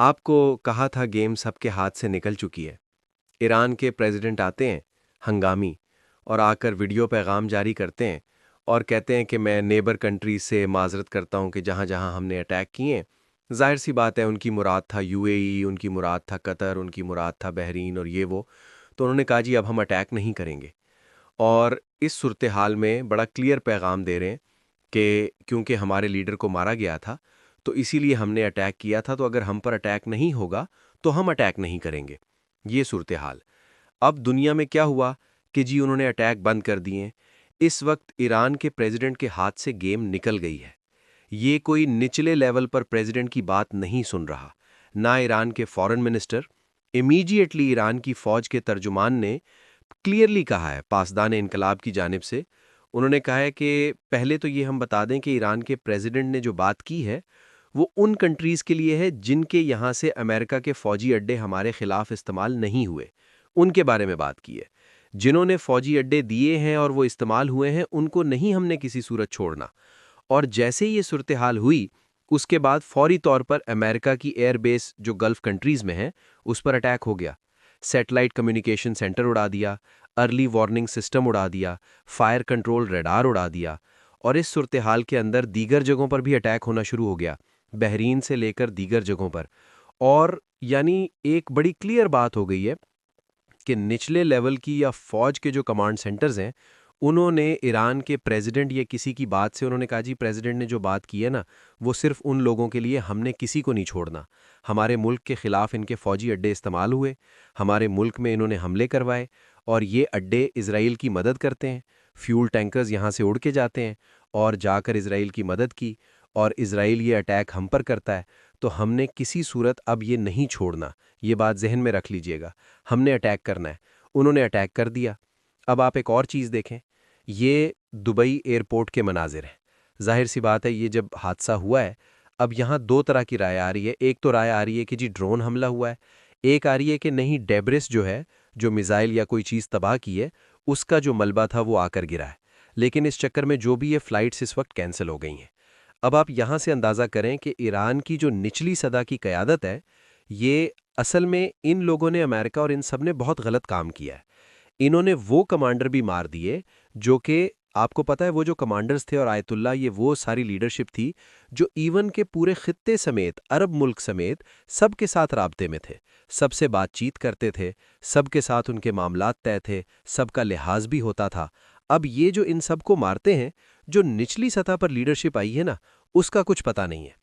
آپ کو کہا تھا گیم سب کے ہاتھ سے نکل چکی ہے۔ ایران کے پریزیڈنٹ آتے ہیں ہنگامی اور آ کر ویڈیو پیغام جاری کرتے ہیں اور کہتے ہیں کہ میں نیبر کنٹری سے معذرت کرتا ہوں کہ جہاں جہاں ہم نے اٹیک کیے ہیں۔ ظاہر سی بات ہے، ان کی مراد تھا یو اے ای، ان کی مراد تھا قطر، ان کی مراد تھا بحرین اور یہ وہ۔ تو انہوں نے کہا جی اب ہم اٹیک نہیں کریں گے، اور اس صورتحال میں بڑا کلیئر پیغام دے رہے ہیں کہ کیونکہ ہمارے لیڈر کو مارا گیا تھا تو اسی لیے ہم نے اٹیک کیا تھا، تو اگر ہم پر اٹیک نہیں ہوگا تو ہم اٹیک نہیں کریں گے۔ یہ صورتحال اب دنیا میں کیا ہوا کہ جی انہوں نے اٹیک بند کر دیے۔ اس وقت ایران کے پریزیڈنٹ کے ہاتھ سے گیم نکل گئی ہے۔ یہ کوئی نچلے لیول پر پریزیڈنٹ کی بات نہیں سن رہا، نہ ایران کے فورن منسٹر۔ امیڈیٹلی ایران کی فوج کے ترجمان نے کلیئرلی کہا ہے پاسدان انقلاب کی جانب سے، انہوں نے کہا ہے کہ پہلے تو یہ ہم بتا دیں کہ ایران کے پریزیڈنٹ نے جو بات کی ہے وہ ان کنٹریز کے لیے ہے جن کے یہاں سے امریکہ کے فوجی اڈے ہمارے خلاف استعمال نہیں ہوئے، ان کے بارے میں بات کی ہے۔ جنہوں نے فوجی اڈے دیے ہیں اور وہ استعمال ہوئے ہیں ان کو نہیں ہم نے کسی صورت چھوڑنا۔ اور جیسے یہ صورتحال ہوئی اس کے بعد فوری طور پر امریکہ کی ایئر بیس جو گلف کنٹریز میں ہیں اس پر اٹیک ہو گیا، سیٹلائٹ کمیونیکیشن سینٹر اڑا دیا، ارلی وارننگ سسٹم اڑا دیا، فائر کنٹرول ریڈار اڑا دیا، اور اس صورتحال کے اندر دیگر جگہوں پر بھی اٹیک ہونا شروع ہو گیا، بحرین سے لے کر دیگر جگہوں پر۔ اور یعنی ایک بڑی کلیئر بات ہو گئی ہے کہ نچلے لیول کی یا فوج کے جو کمانڈ سینٹرز ہیں انہوں نے ایران کے پریزیڈنٹ یا کسی کی بات سے انہوں نے کہا جی پریزیڈنٹ نے جو بات کی ہے نا وہ صرف ان لوگوں کے لیے، ہم نے کسی کو نہیں چھوڑنا۔ ہمارے ملک کے خلاف ان کے فوجی اڈے استعمال ہوئے، ہمارے ملک میں انہوں نے حملے کروائے، اور یہ اڈے اسرائیل کی مدد کرتے ہیں۔ فیول ٹینکرز یہاں سے اڑ کے جاتے ہیں اور جا کر اسرائیل کی مدد کی، اور اسرائیل یہ اٹیک ہم پر کرتا ہے، تو ہم نے کسی صورت اب یہ نہیں چھوڑنا۔ یہ بات ذہن میں رکھ لیجئے گا، ہم نے اٹیک کرنا ہے۔ انہوں نے اٹیک کر دیا۔ اب آپ ایک اور چیز دیکھیں، یہ دبئی ایئرپورٹ کے مناظر ہیں۔ ظاہر سی بات ہے یہ جب حادثہ ہوا ہے اب یہاں دو طرح کی رائے آ رہی ہے۔ ایک تو رائے آ رہی ہے کہ جی ڈرون حملہ ہوا ہے، ایک آ رہی ہے کہ نہیں ڈیبرس جو ہے، جو میزائل یا کوئی چیز تباہ کی ہے، اس کا جو ملبہ تھا وہ آ کر گرا ہے۔ لیکن اس چکر میں جو بھی یہ فلائٹس اس وقت کینسل ہو گئی ہیں۔ اب آپ یہاں سے اندازہ کریں کہ ایران کی جو نچلی سطح کی قیادت ہے، یہ اصل میں ان لوگوں نے، امریکہ اور ان سب نے بہت غلط کام کیا ہے۔ انہوں نے وہ کمانڈر بھی مار دیے جو کہ آپ کو پتہ ہے وہ جو کمانڈرز تھے، اور آیت اللہ یہ وہ ساری لیڈرشپ تھی جو ایون کے پورے خطے سمیت، عرب ملک سمیت سب کے ساتھ رابطے میں تھے، سب سے بات چیت کرتے تھے، سب کے ساتھ ان کے معاملات طے تھے، سب کا لحاظ بھی ہوتا تھا۔ اب یہ جو ان سب کو مارتے ہیں، جو نچلی سطح پر لیڈرشپ آئی ہے نا، اس کا کچھ پتہ نہیں ہے۔